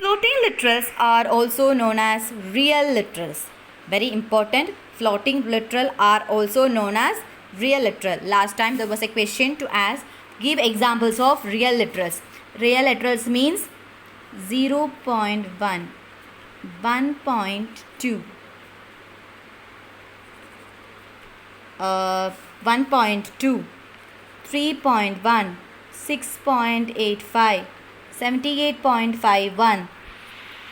Floating literals are also known as real literals. Very important. Floating literal are also known as real literal. Last time there was a question to ask, give examples of real literals. Real literals means 0.1, 1.2, 1.2, 3.1, 6.85, 78.51.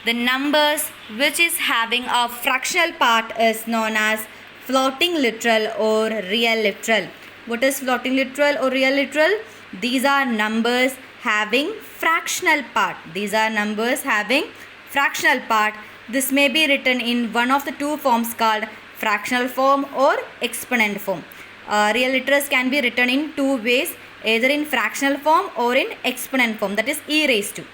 The numbers which is having a fractional part is known as floating literal or real literal. What is floating literal or real literal? These are numbers having fractional part. These are numbers having fractional part. This may be written in one of the two forms called fractional form or exponent form. Real literals can be written in two ways, either in fractional form or in exponent form, that is e raised to.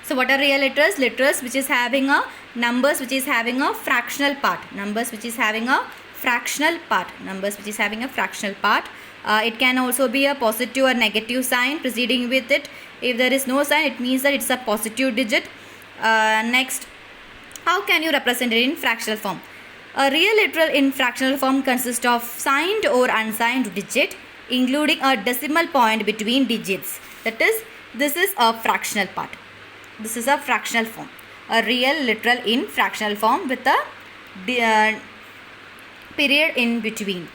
So what are real literals? Literals which is having a numbers which is having a fractional part. Numbers which is having a fractional part. Numbers which is having a fractional part. It can also be a positive or negative sign preceding with it. If there is no sign, it means that it's a positive digit. Next, how can you represent it in fractional form? A real literal in fractional form consists of signed or unsigned digit, including a decimal point between digits. That is, this is a fractional part. This is a fractional form. A real literal in fractional form with a period in between.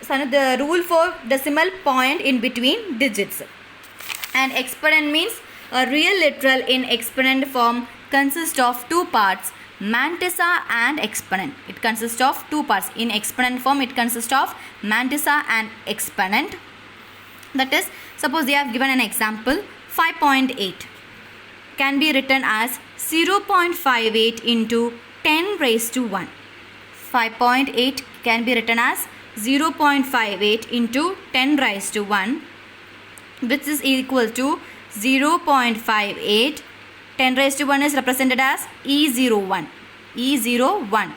So the rule for decimal point in between digits. And exponent means a real literal in exponent form consists of two parts, mantissa and exponent. It consists of two parts. In exponent form, it consists of mantissa and exponent. That is, suppose they have given an example, 5.8 can be written as 0.58 into 10 raised to 1. 5.8 can be written as 0.58 into 10 raised to 1, which is equal to 0.58. 10 raised to 1 is represented as E01. E01.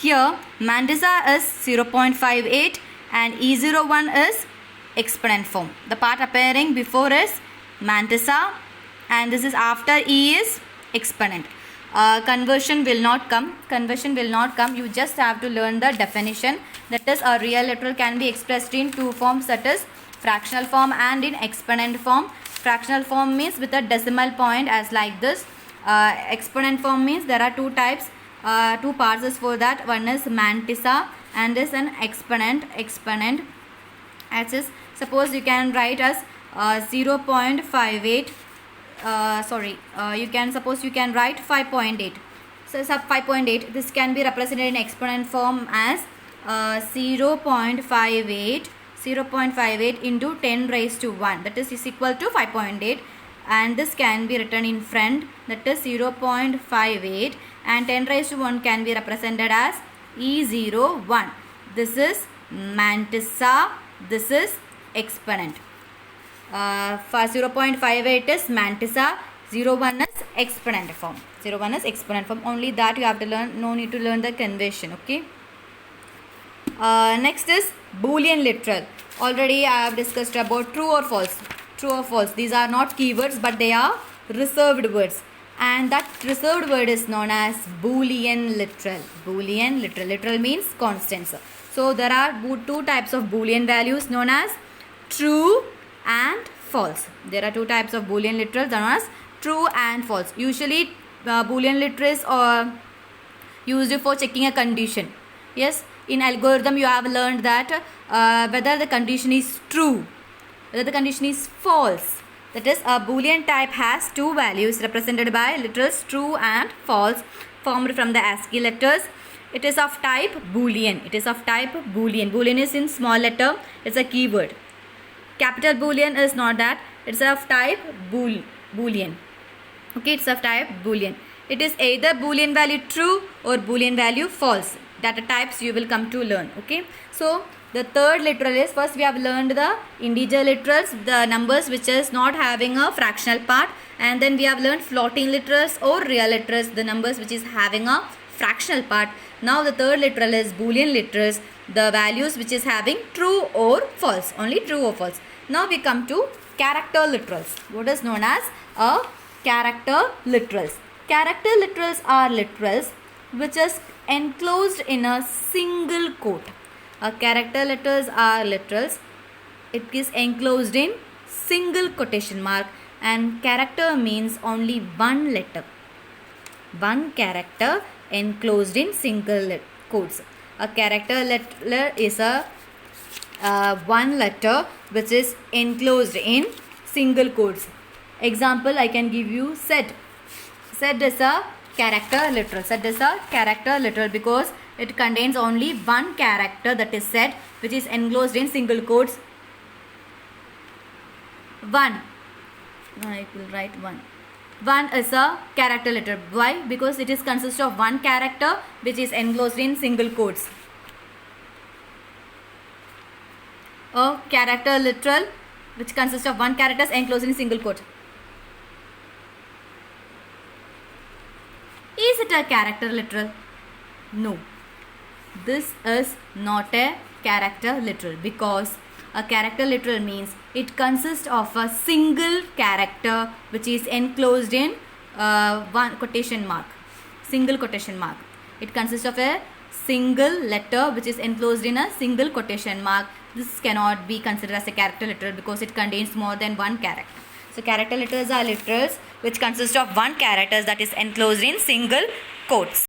Here, mantissa is 0.58 and E01 is exponent form. The part appearing before is mantissa and this is after E is exponent. Conversion will not come. Conversion will not come. You just have to learn the definition. That is, a real literal can be expressed in two forms, that is fractional form and in exponent form. Fractional form means with a decimal point as like this. Exponent form means there are two types, two parts is for that. One is mantissa and is an exponent. Exponent as is, suppose you can write as 0.58. You can suppose you can write 5.8. So sub 5.8, this can be represented in exponent form as 0.58 into 10 raised to 1, that is equal to 5.8, and this can be written in front, that is 0.58, and 10 raised to 1 can be represented as E01. This is mantissa, this is exponent. For 0.58 is mantissa, 01 is exponent form. 01 is exponent form. Only that you have to learn, no need to learn the conversion, okay? Next is Boolean literal. Already I have discussed about true or false. True or false. These are not keywords but they are reserved words. And that reserved word is known as Boolean literal. Boolean literal. Literal means constants. So there are two types of Boolean values known as true and false. There are two types of Boolean literals known as true and false. Usually Boolean literals are used for checking a condition. Yes, in algorithm you have learned that whether the condition is true, whether the condition is false. That is, a Boolean type has two values represented by literals true and false, formed from the ASCII letters. It is of type Boolean. It is of type Boolean. Boolean is in small letter. It's a keyword. Capital Boolean is not that. It's of type Boolean. Okay, it's of type Boolean. It is either Boolean value true or Boolean value false. Data types you will come to learn. Okay, so the third literal is, first we have learned the integer literals, the numbers which is not having a fractional part, and then we have learned floating literals or real literals, the numbers which is having a fractional part. Now the third literal is Boolean literals, the values which is having true or false, only true or false. Now we come to character literals. What is known as a character literals? Character literals are literals which is enclosed in a single quote. Character letters are literals. It is enclosed in single quotation mark, and character means only one letter. One character enclosed in single quotes. A character letter is a one letter which is enclosed in single quotes. Example, I can give you said. Said is a character literal. Said is a character literal because it contains only one character, that is said, which is enclosed in single quotes. One. I will write one. One is a character literal. Why? Because it is consists of one character which is enclosed in single quotes. A character literal which consists of one character enclosed in single quote. Is it a character literal? No. This is not a character literal because a character literal means it consists of a single character which is enclosed in one quotation mark. Single quotation mark. It consists of a single letter which is enclosed in a single quotation mark. This cannot be considered as a character literal because it contains more than one character. So character literals are literals which consist of one character that is enclosed in single quotes.